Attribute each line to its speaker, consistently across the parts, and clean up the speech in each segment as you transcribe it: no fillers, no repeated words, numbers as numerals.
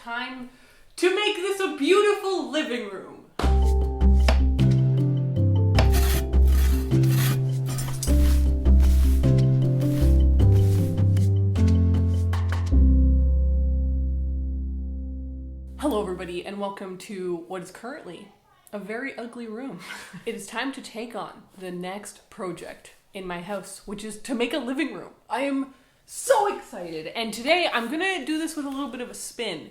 Speaker 1: time to make this a beautiful living room. Hello everybody, and welcome to what is currently a very ugly room. It is time to take on the next project in my house, which is to make a living room. I am so excited, and today I'm gonna do this with a little bit of a spin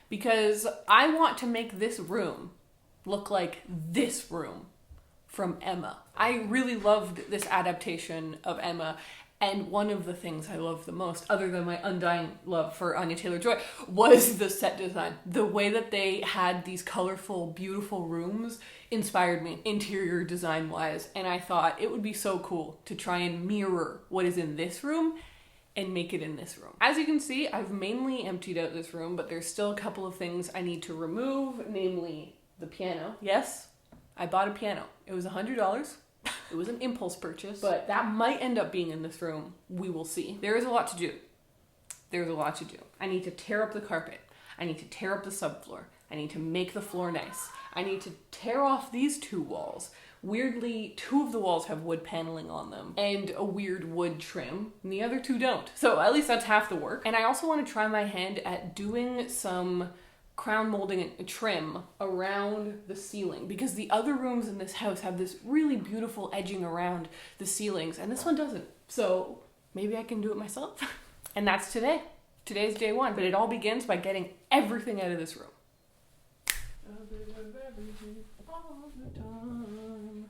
Speaker 1: because I want to make this room look like this room from Emma. I really loved this adaptation of Emma, and one of the things I love the most, other than my undying love for Anya Taylor-Joy, was the set design. The way that they had these colorful, beautiful rooms inspired me, interior design-wise, and I thought it would be so cool to try and mirror what is in this room and make it in this room. As you can see, I've mainly emptied out this room, but there's still a couple of things I need to remove, namely the piano. Yes, I bought a piano. It was $100. It was an impulse purchase, but that might end up being in this room. We will see. There is a lot to do. There's a lot to do. I need to tear up the carpet. I need to tear up the subfloor. I need to make the floor nice. I need to tear off these two walls. Weirdly, two of the walls have wood paneling on them and a weird wood trim, and the other two don't. So at least that's half the work. And I also want to try my hand at doing some crown molding and trim around the ceiling, because the other rooms in this house have this really beautiful edging around the ceilings and this one doesn't. So maybe I can do it myself. And that's today. Today's day one, but it all begins by getting everything out of this room. All the time.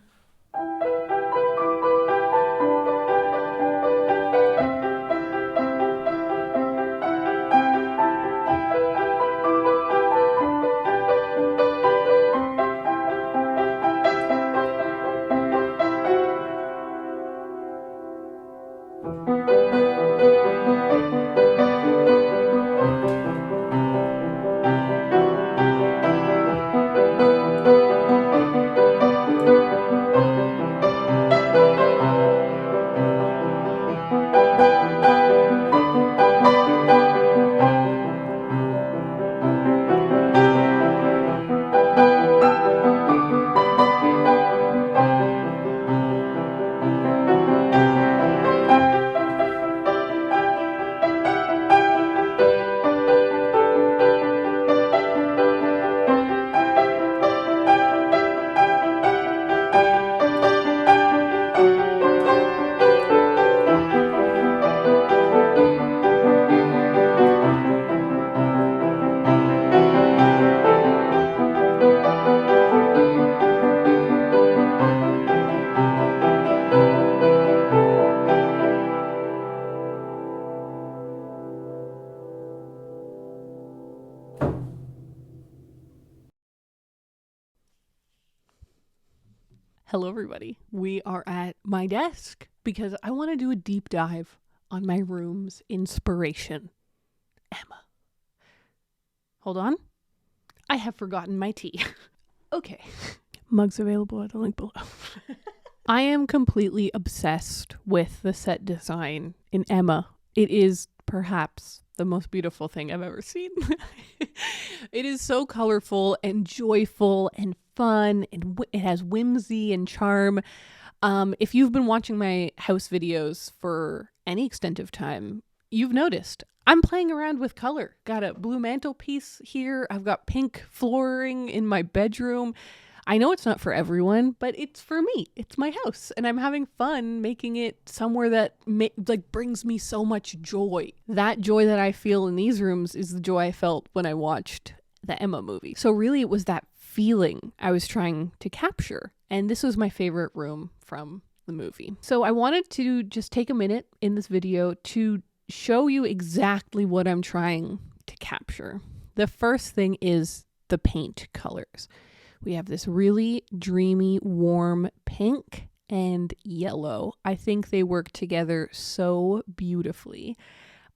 Speaker 1: Hello everybody. We are at my desk because I want to do a deep dive on my room's inspiration, Emma. Hold on. I have forgotten my tea. Okay. Mugs available at the link below. I am completely obsessed with the set design in Emma. It is perhaps the most beautiful thing I've ever seen. It is so colorful and joyful and fun, and it has whimsy and charm. If you've been watching my house videos for any extent of time, you've noticed I'm playing around with color. Got a blue mantelpiece here. I've got pink flooring in my bedroom. I know it's not for everyone, but it's for me. It's my house, and I'm having fun making it somewhere that brings me so much joy. That joy that I feel in these rooms is the joy I felt when I watched the Emma movie. So really it was that feeling I was trying to capture, and this was my favorite room from the movie. So I wanted to just take a minute in this video to show you exactly what I'm trying to capture. The first thing is the paint colors. We have this really dreamy, warm pink and yellow. I think they work together so beautifully.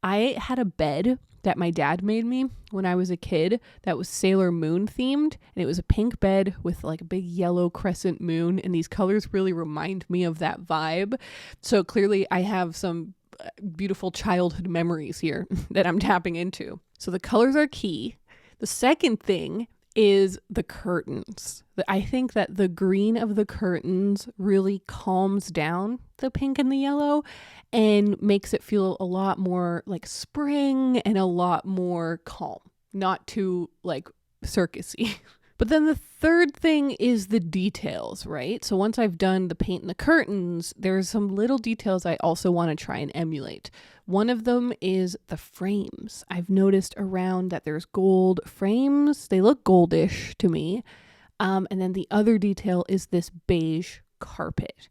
Speaker 1: I had a bed that my dad made me when I was a kid that was Sailor Moon themed, and it was a pink bed with like a big yellow crescent moon, and these colors really remind me of that vibe. So clearly I have some beautiful childhood memories here that I'm tapping into. So the colors are key. The second thing is the curtains. I think that the green of the curtains really calms down the pink and the yellow and makes it feel a lot more like spring and a lot more calm, not too like circusy. But then the third thing is the details, right? So once I've done the paint and the curtains, there's some little details I also want to try and emulate. One of them is the frames. I've noticed around that there's gold frames. They look goldish to me. And then the other detail is this beige carpet.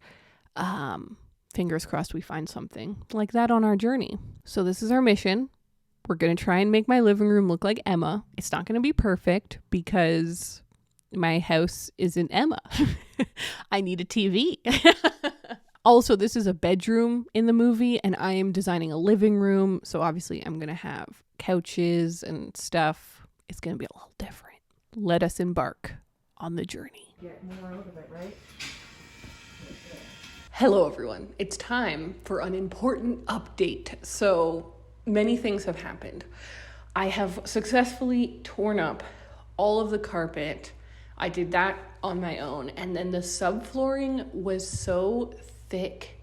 Speaker 1: Fingers crossed we find something like that on our journey. So this is our mission. We're going to try and make my living room look like Emma. It's not going to be perfect because my house isn't Emma. I need a TV. Also, this is a bedroom in the movie and I am designing a living room. So obviously I'm going to have couches and stuff. It's going to be a little different. Let us embark on the journey.
Speaker 2: Get more out of it, right?
Speaker 1: Hello, everyone. It's time for an important update. So many things have happened. I have successfully torn up all of the carpet. I did that on my own. And then the subflooring was so thick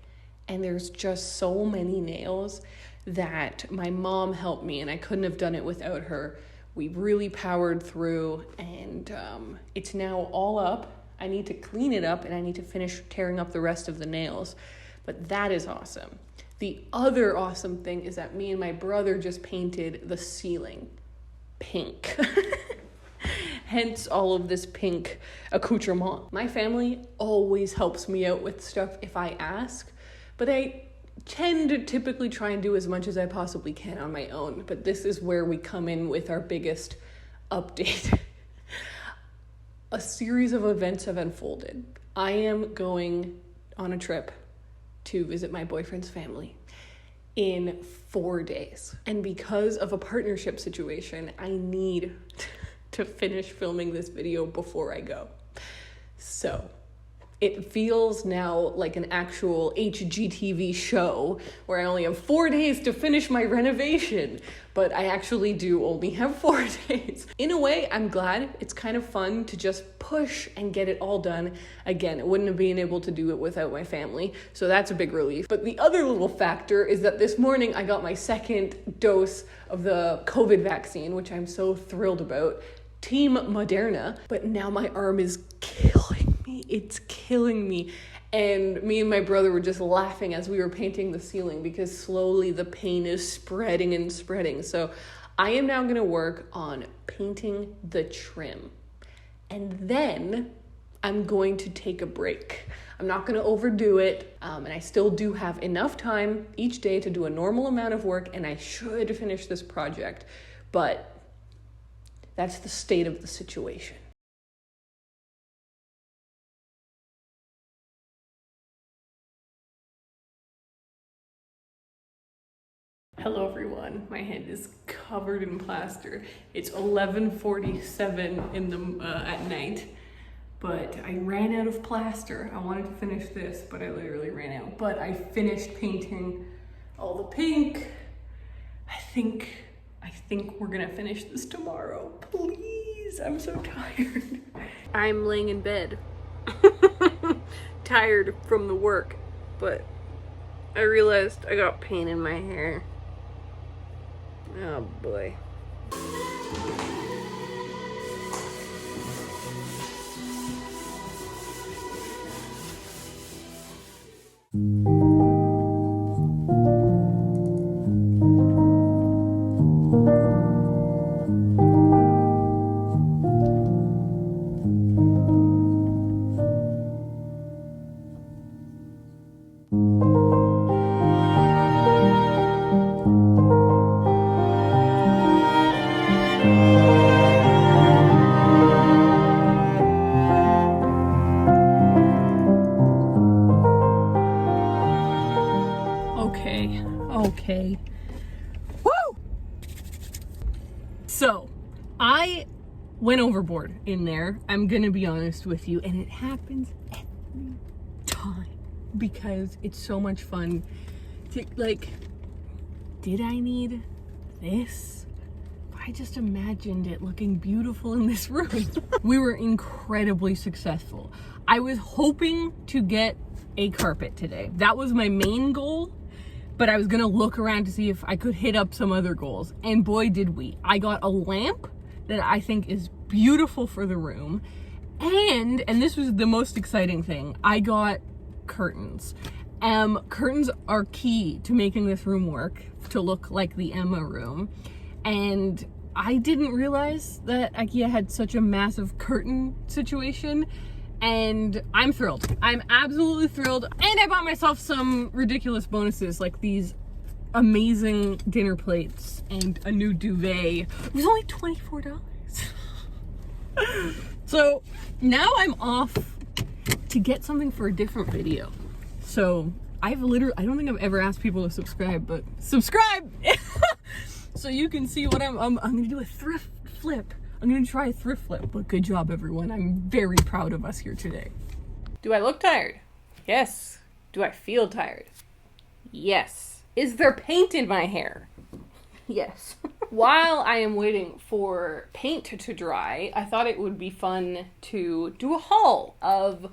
Speaker 1: and there's just so many nails that my mom helped me and I couldn't have done it without her. We really powered through and it's now all up. I need to clean it up and I need to finish tearing up the rest of the nails. But that is awesome. The other awesome thing is that me and my brother just painted the ceiling pink. Hence all of this pink accoutrement. My family always helps me out with stuff if I ask, but I tend to typically try and do as much as I possibly can on my own. But this is where we come in with our biggest update. A series of events have unfolded. I am going on a trip to visit my boyfriend's family in 4 days. And because of a partnership situation, I need to finish filming this video before I go. So it feels now like an actual HGTV show where I only have 4 days to finish my renovation, but I actually do only have 4 days. In a way, I'm glad. It's kind of fun to just push and get it all done. Again, I wouldn't have been able to do it without my family, so that's a big relief. But the other little factor is that this morning I got my second dose of the COVID vaccine, which I'm so thrilled about. Team Moderna, but now my arm is killing me. It's killing me. And me and my brother were just laughing as we were painting the ceiling because slowly the pain is spreading and spreading. So I am now going to work on painting the trim. And then I'm going to take a break. I'm not going to overdo it. And I still do have enough time each day to do a normal amount of work. And I should finish this project. But that's the state of the situation. Hello everyone, my hand is covered in plaster. It's 11:47 in the at night, but I ran out of plaster. I wanted to finish this, but I literally ran out. But I finished painting all the pink. I think we're gonna finish this tomorrow. Please, I'm so tired. I'm laying in bed, tired from the work, but I realized I got paint in my hair. Oh boy. Okay. Woo! So, I went overboard in there. I'm gonna be honest with you, and it happens every time because it's so much fun to, like, did I need this? But I just imagined it looking beautiful in this room. We were incredibly successful. I was hoping to get a carpet today. That was my main goal, but I was gonna look around to see if I could hit up some other goals. And boy, did we. I got a lamp that I think is beautiful for the room. And this was the most exciting thing, I got curtains. Curtains are key to making this room work to look like the Emma room. And I didn't realize that IKEA had such a massive curtain situation, and I'm thrilled. I'm absolutely thrilled. And I bought myself some ridiculous bonuses, like these amazing dinner plates and a new duvet. It was only $24. So now I'm off to get something for a different video. So I don't think I've ever asked people to subscribe, but subscribe! So you can see what I'm gonna do a thrift flip. I'm gonna try a thrift flip, but good job everyone. I'm very proud of us here today. Do I look tired? Yes. Do I feel tired? Yes. Is there paint in my hair? Yes. While I am waiting for paint to dry, I thought it would be fun to do a haul of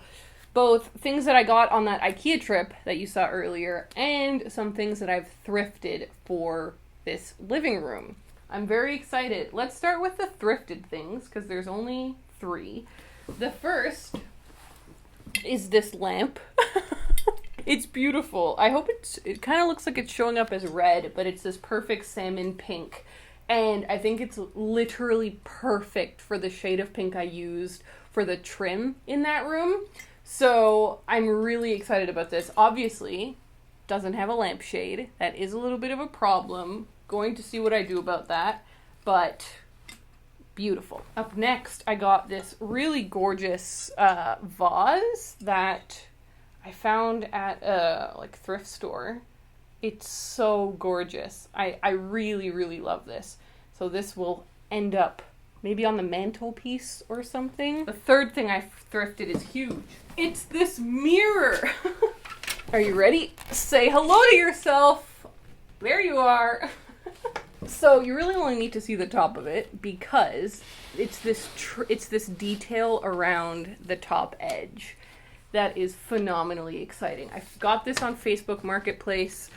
Speaker 1: both things that I got on that IKEA trip that you saw earlier and some things that I've thrifted for this living room. I'm very excited. Let's start with the thrifted things because there's only 3. The first is this lamp. It's beautiful. I hope it kind of looks like it's showing up as red, but it's this perfect salmon pink. And I think it's literally perfect for the shade of pink I used for the trim in that room. So I'm really excited about this. Obviously, doesn't have a lampshade. That is a little bit of a problem. Going to see what I do about that, but beautiful. Up next, I got this really gorgeous vase that I found at a thrift store. It's so gorgeous. I really, really love this. So this will end up maybe on the mantelpiece or something. The third thing I thrifted is huge. It's this mirror. Are you ready? Say hello to yourself. There you are. So you really only need to see the top of it because it's this detail around the top edge that is phenomenally exciting. I got this on Facebook Marketplace.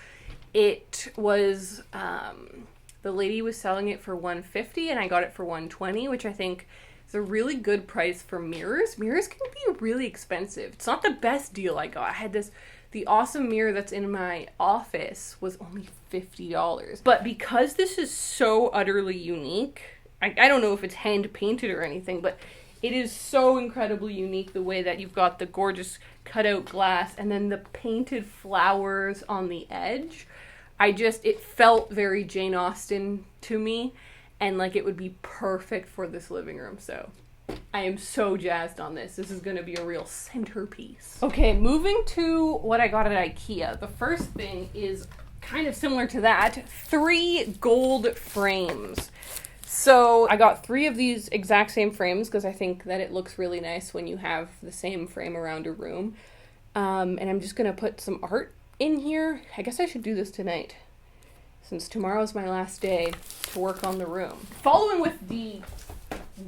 Speaker 1: It was the lady was selling it for $150 and I got it for $120, which I think is a really good price for mirrors. Mirrors can be really expensive. It's not the best deal I got. I had the awesome mirror that's in my office was only $50. But because this is so utterly unique, I don't know if it's hand painted or anything, but it is so incredibly unique the way that you've got the gorgeous cutout glass and then the painted flowers on the edge. It felt very Jane Austen to me, and like it would be perfect for this living room. So I am so jazzed on this. This is going to be a real centerpiece. Okay, moving to what I got at IKEA. The first thing is kind of similar to that. 3 gold frames. So I got 3 of these exact same frames because I think that it looks really nice when you have the same frame around a room. And I'm just going to put some art in here. I guess I should do this tonight since tomorrow's my last day to work on the room. Following with the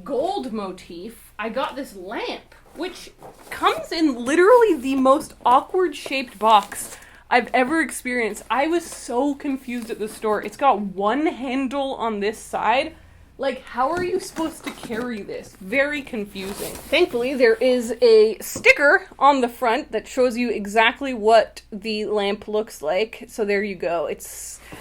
Speaker 1: gold motif, I got this lamp, which comes in literally the most awkward shaped box I've ever experienced. I was so confused at the store. It's got one handle on this side. Like, how are you supposed to carry this? Very confusing. Thankfully, there is a sticker on the front that shows you exactly what the lamp looks like. So there you go.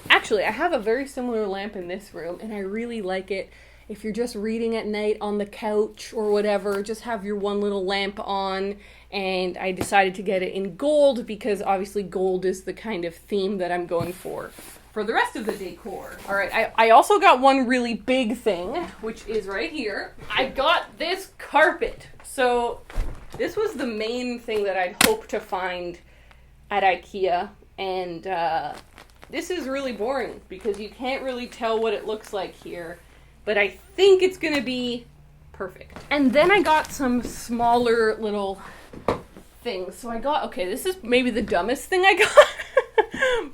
Speaker 1: Actually, I have a very similar lamp in this room, and I really like it. If you're just reading at night on the couch or whatever, just have your one little lamp on. And I decided to get it in gold because obviously gold is the kind of theme that I'm going for the rest of the decor. All right, I also got one really big thing, which is right here. I got this carpet. So this was the main thing that I'd hoped to find at IKEA. And this is really boring because you can't really tell what it looks like here. But I think it's gonna be perfect. And then I got some smaller little things. So this is maybe the dumbest thing I got.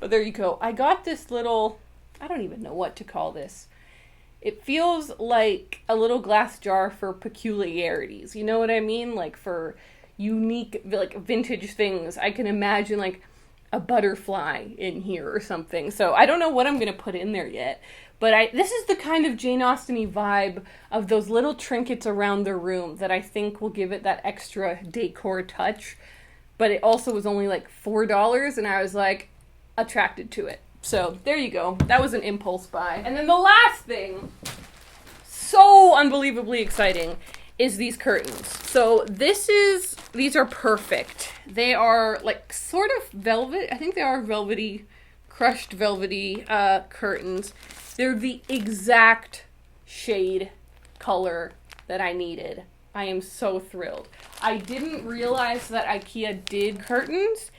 Speaker 1: But there you go. I got this little, I don't even know what to call this. It feels like a little glass jar for peculiarities. You know what I mean? Like for unique, like vintage things. I can imagine like a butterfly in here or something. So I don't know what I'm going to put in there yet. But this is the kind of Jane Austen-y vibe of those little trinkets around the room that I think will give it that extra decor touch. But it also was only like $4, and I was like attracted to it. So there you go. That was an impulse buy. And then the last thing, so unbelievably exciting, is these curtains. So these are perfect. They are like sort of velvet. I think they are velvety, crushed velvety curtains. They're the exact shade color that I needed. I am so thrilled. I didn't realize that IKEA did curtains,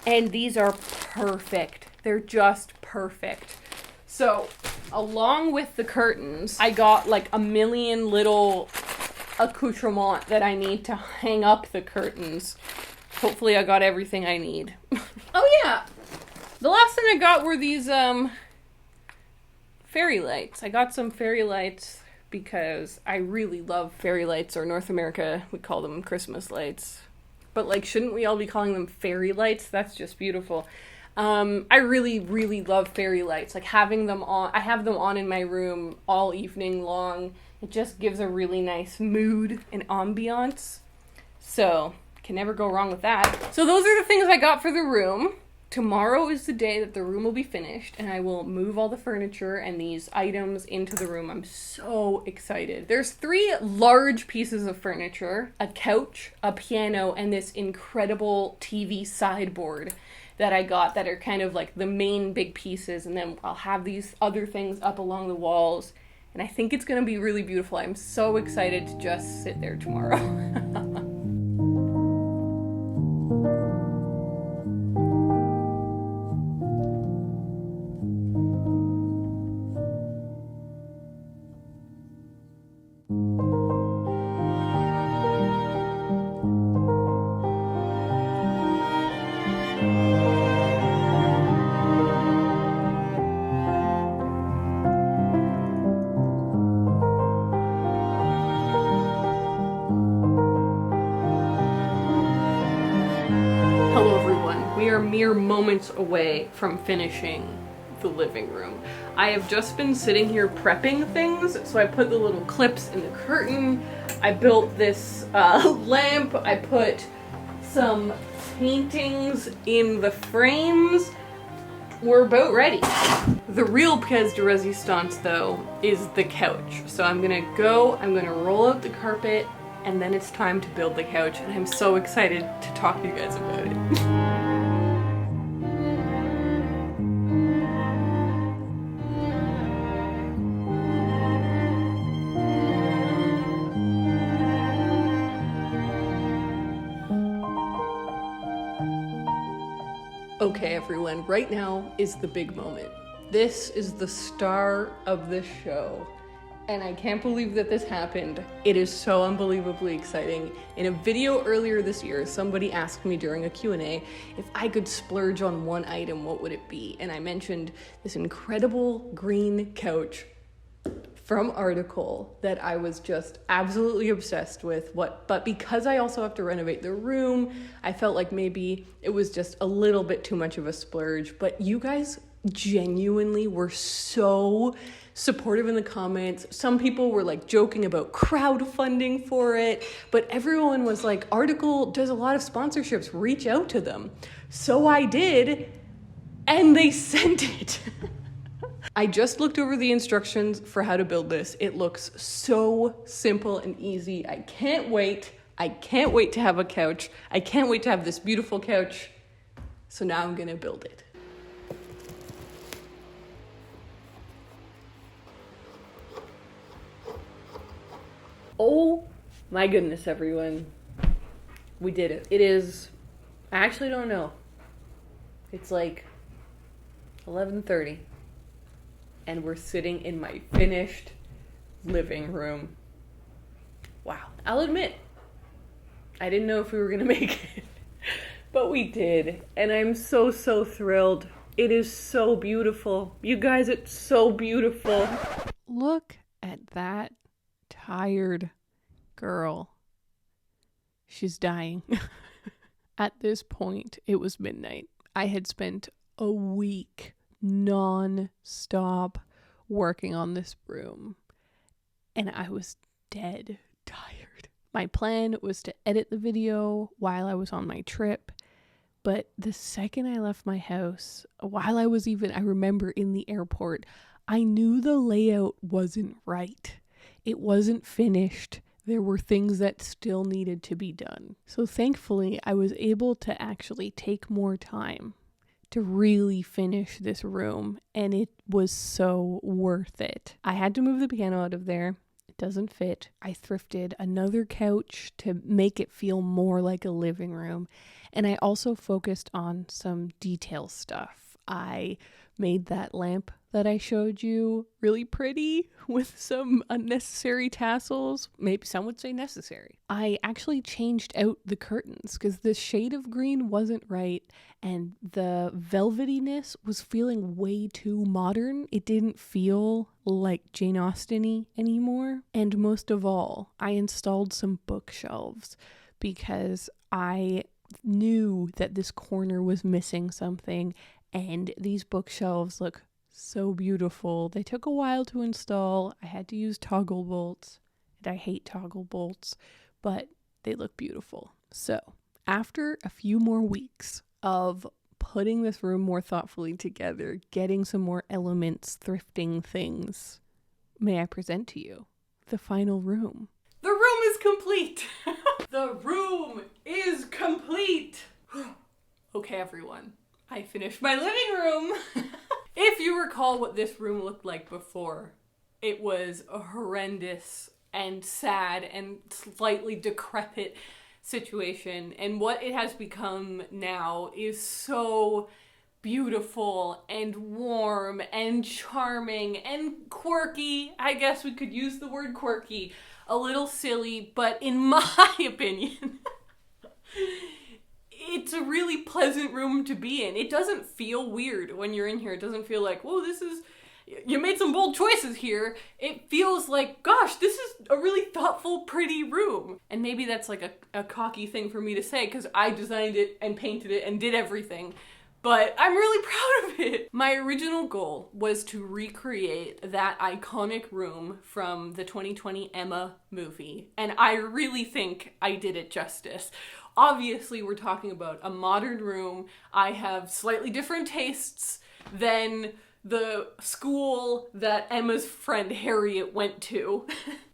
Speaker 1: and these are perfect. They're just perfect. So, along with the curtains, I got like a million little accoutrements that I need to hang up the curtains. Hopefully I got everything I need. Oh yeah! The last thing I got were these, fairy lights. I got some fairy lights because I really love fairy lights, or North America would call them Christmas lights. But like, shouldn't we all be calling them fairy lights? That's just beautiful. I really, really love fairy lights. Like having them on, I have them on in my room all evening long. It just gives a really nice mood and ambiance. So, can never go wrong with that. So those are the things I got for the room. Tomorrow is the day that the room will be finished, and I will move all the furniture and these items into the room. I'm so excited. There's 3 large pieces of furniture, a couch, a piano, and this incredible TV sideboard that I got that are kind of like the main big pieces, and then I'll have these other things up along the walls, and I think it's gonna be really beautiful. I'm so excited to just sit there tomorrow. Hello everyone, we are mere moments away from finishing the living room. I have just been sitting here prepping things, so I put the little clips in the curtain, I built this lamp, I put some paintings in the frames. We're about ready. The real pièce de résistance though is the couch. So I'm gonna roll out the carpet, and then it's time to build the couch, and I'm so excited to talk to you guys about it. Okay everyone, right now is the big moment. This is the star of the show. And I can't believe that this happened. It is so unbelievably exciting. In a video earlier this year, somebody asked me during a Q&A if I could splurge on one item, what would it be? And I mentioned this incredible green couch from Article that I was just absolutely obsessed with. But because I also have to renovate the room, I felt like maybe it was just a little bit too much of a splurge. But you guys genuinely were so supportive in the comments. Some people were like joking about crowdfunding for it, but everyone was like, Article does a lot of sponsorships, reach out to them. So I did, and they sent it. I just looked over the instructions for how to build this. It looks so simple and easy. I can't wait. I can't wait to have a couch. I can't wait to have this beautiful couch. So now I'm gonna build it. Oh my goodness, everyone. We did it. It is, I actually don't know. It's like 11:30 and we're sitting in my finished living room. Wow. I'll admit, I didn't know if we were gonna make it, but we did. And I'm so, so thrilled. It is so beautiful. You guys, it's so beautiful.
Speaker 2: Look
Speaker 1: at that tired girl. She's dying. At this point, it was midnight. I had spent a week non-stop working on this room, and I was dead tired. My plan was to edit the video while I was on my trip, but the second I left my house, while I remember in the airport, I knew the layout wasn't right. It wasn't finished. There were things that still needed to be done. So thankfully, I was able to actually take more time to really finish this room, and it was so worth it. I had to move the piano out of there. It doesn't fit. I thrifted another couch to make it feel more like a living room, and I also focused on some detail stuff. I made that lamp that I showed you really pretty with some unnecessary tassels. Maybe some would say necessary. I actually changed out the curtains because the shade of green wasn't right and the velvetyness was feeling way too modern. It didn't feel like Jane Austen-y anymore. And most of all, I installed some bookshelves because I knew that this corner was missing something, and these bookshelves look so beautiful. They took a while to install. I had to use toggle bolts, and I hate toggle bolts, but they look beautiful. So after a few more weeks of putting this room more thoughtfully together, getting some more elements, thrifting things, may I present to you the final room. The room is complete. The room is complete. Okay, everyone. I finished my living room. If you recall what this room looked like before, it was a horrendous and sad and slightly decrepit situation. And what it has become now is so beautiful and warm and charming and quirky. I guess we could use the word quirky. A little silly, but in my opinion, it's a really pleasant room to be in. It doesn't feel weird when you're in here. It doesn't feel like, whoa, you made some bold choices here. It feels like, gosh, this is a really thoughtful, pretty room. And maybe that's like a cocky thing for me to say because I designed it and painted it and did everything. But I'm really proud of it. My original goal was to recreate that iconic room from the 2020 Emma movie. And I really think I did it justice. Obviously, we're talking about a modern room. I have slightly different tastes than the school that Emma's friend Harriet went to.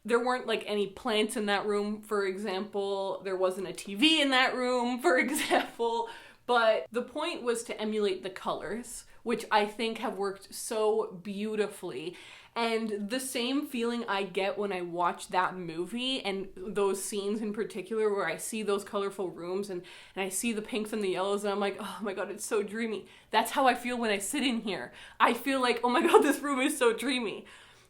Speaker 1: There weren't like any plants in that room, for example. There wasn't a TV in that room, for example. But the point was to emulate the colors, which I think have worked so beautifully. And the same feeling I get when I watch that movie and those scenes in particular where I see those colorful rooms and I see the pinks and the yellows and I'm like, oh my god, it's so dreamy. That's how I feel when I sit in here. I feel like, oh my god, this room is so dreamy.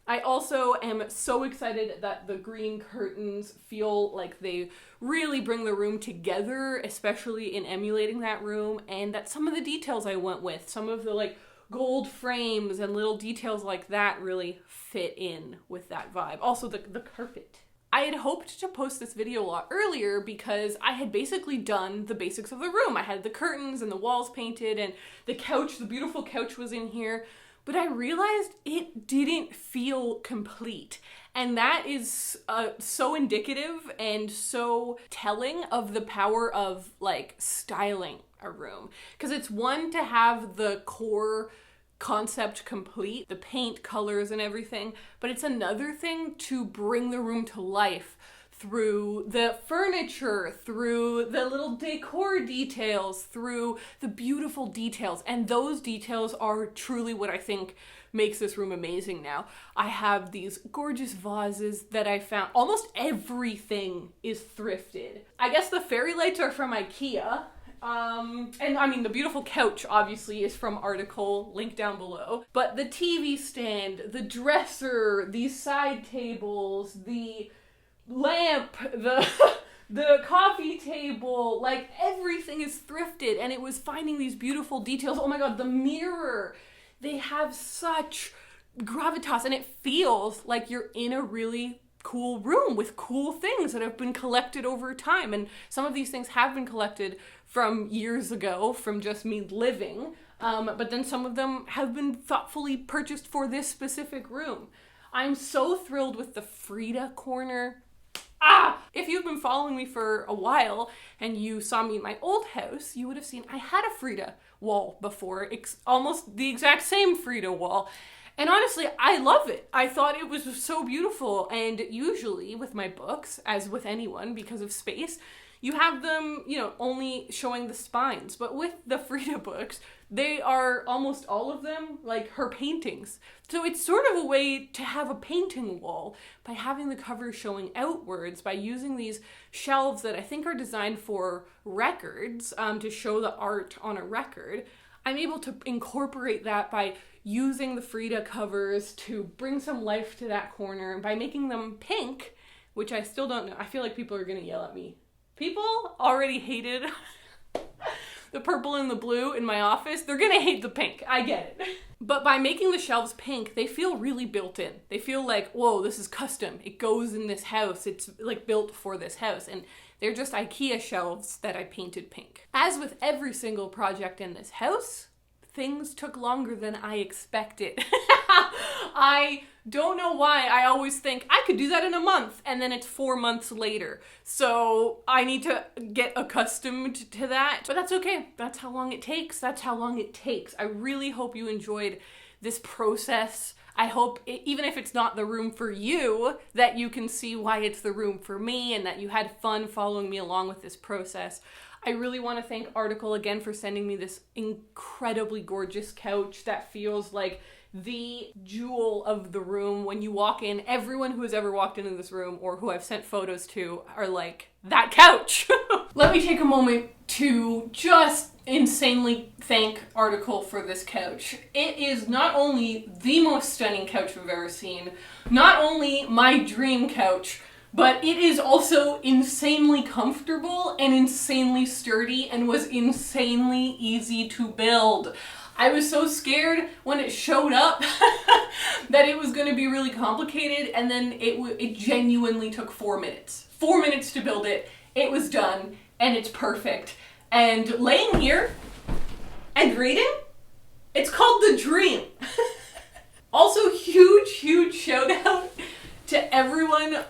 Speaker 1: I also am so excited that the green curtains feel like they really bring the room together, especially in emulating that room, and that some of the details I went with, some of the like gold frames and little details like that really fit in with that vibe. Also the carpet. I had hoped to post this video a lot earlier because I had basically done the basics of the room. I had the curtains and the walls painted and the couch, the beautiful couch was in here. But I realized it didn't feel complete. And that is so indicative and so telling of the power of like styling a room. Because it's one to have the core concept complete, the paint, colors, and everything. But it's another thing to bring the room to life through the furniture, through the little decor details, through the beautiful details. And those details are truly what I think makes this room amazing now. I have these gorgeous vases that I found. Almost everything is thrifted. I guess the fairy lights are from IKEA. And I mean, the beautiful couch obviously is from article, link down below. But the TV stand, the dresser, these side tables, the lamp, the coffee table, like everything is thrifted, and it was finding these beautiful details. Oh my god, the mirror. They have such gravitas, and it feels like you're in a really cool room with cool things that have been collected over time. And some of these things have been collected from years ago, from just me living, but then some of them have been thoughtfully purchased for this specific room. I'm so thrilled with the Frida corner. If you've been following me for a while and you saw me in my old house, you would have seen I had a Frida wall before, almost the exact same Frida wall. And honestly, I love it. I thought it was so beautiful. And usually with my books, as with anyone, because of space, you have them, only showing the spines. But with the Frida books, they are almost all of them like her paintings. So it's sort of a way to have a painting wall by having the covers showing outwards, by using these shelves that I think are designed for records, to show the art on a record. I'm able to incorporate that by using the Frida covers to bring some life to that corner, and by making them pink, which I still don't know. I feel like people are gonna yell at me. People already hated the purple and the blue in my office. They're gonna hate the pink. I get it. But by making the shelves pink, they feel really built in. They feel like, whoa, this is custom. It goes in this house. It's like built for this house. And they're just IKEA shelves that I painted pink. As with every single project in this house, things took longer than I expected. I don't know why I always think I could do that in a month, and then it's 4 months later. So I need to get accustomed to that, but that's okay. That's how long it takes. That's how long it takes. I really hope you enjoyed this process. I hope, even if it's not the room for you, that you can see why it's the room for me, and that you had fun following me along with this process. I really want to thank Article again for sending me this incredibly gorgeous couch that feels like the jewel of the room. When you walk in, everyone who has ever walked into this room or who I've sent photos to are like, that couch! Let me take a moment to just insanely thank Article for this couch. It is not only the most stunning couch I've ever seen, not only my dream couch, but it is also insanely comfortable and insanely sturdy and was insanely easy to build. I was so scared when it showed up that it was going to be really complicated, and then it genuinely took 4 minutes. 4 minutes to build it. It was done, and it's perfect. And laying here and reading, it's called The Dream. Also, huge shout out to everyone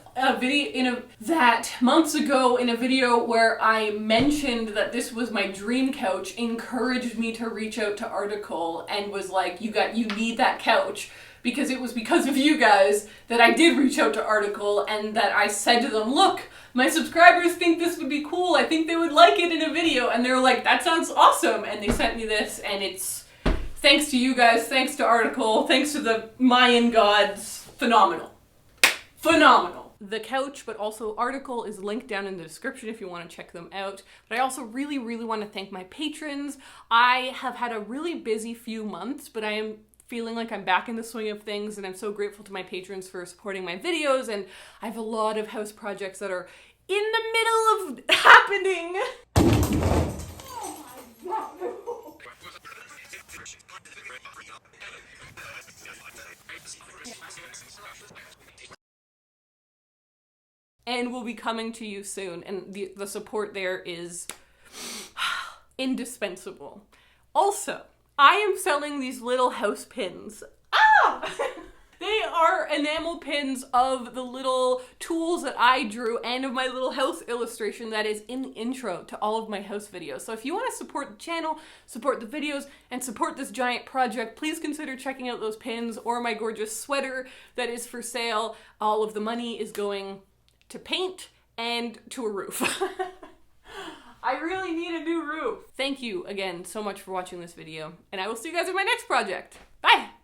Speaker 1: that months ago in a video where I mentioned that this was my dream couch, encouraged me to reach out to Article and was like, you need that couch, because it was because of you guys that I did reach out to Article, and that I said to them, look, my subscribers think this would be cool, I think they would like it in a video, and they were like, that sounds awesome, and they sent me this, and it's thanks to you guys, thanks to Article, thanks to the Mayan gods, phenomenal. The couch, but also Article, is linked down in the description if you want to check them out. But I also really want to thank my patrons. I have had a really busy few months, but I am feeling like I'm back in the swing of things, and I'm so grateful to my patrons for supporting my videos, and I have a lot of house projects that are in the middle of happening. Oh my God. And will be coming to you soon, and the support there is indispensable. Also, I am selling these little house pins. They are enamel pins of the little tools that I drew and of my little house illustration that is in the intro to all of my house videos. So if you want to support the channel, support the videos, and support this giant project, please consider checking out those pins or my gorgeous sweater that is for sale. All of the money is going to paint and to a roof. I really need a new roof. Thank you again so much for watching this video, and I will see you guys in my next project. Bye!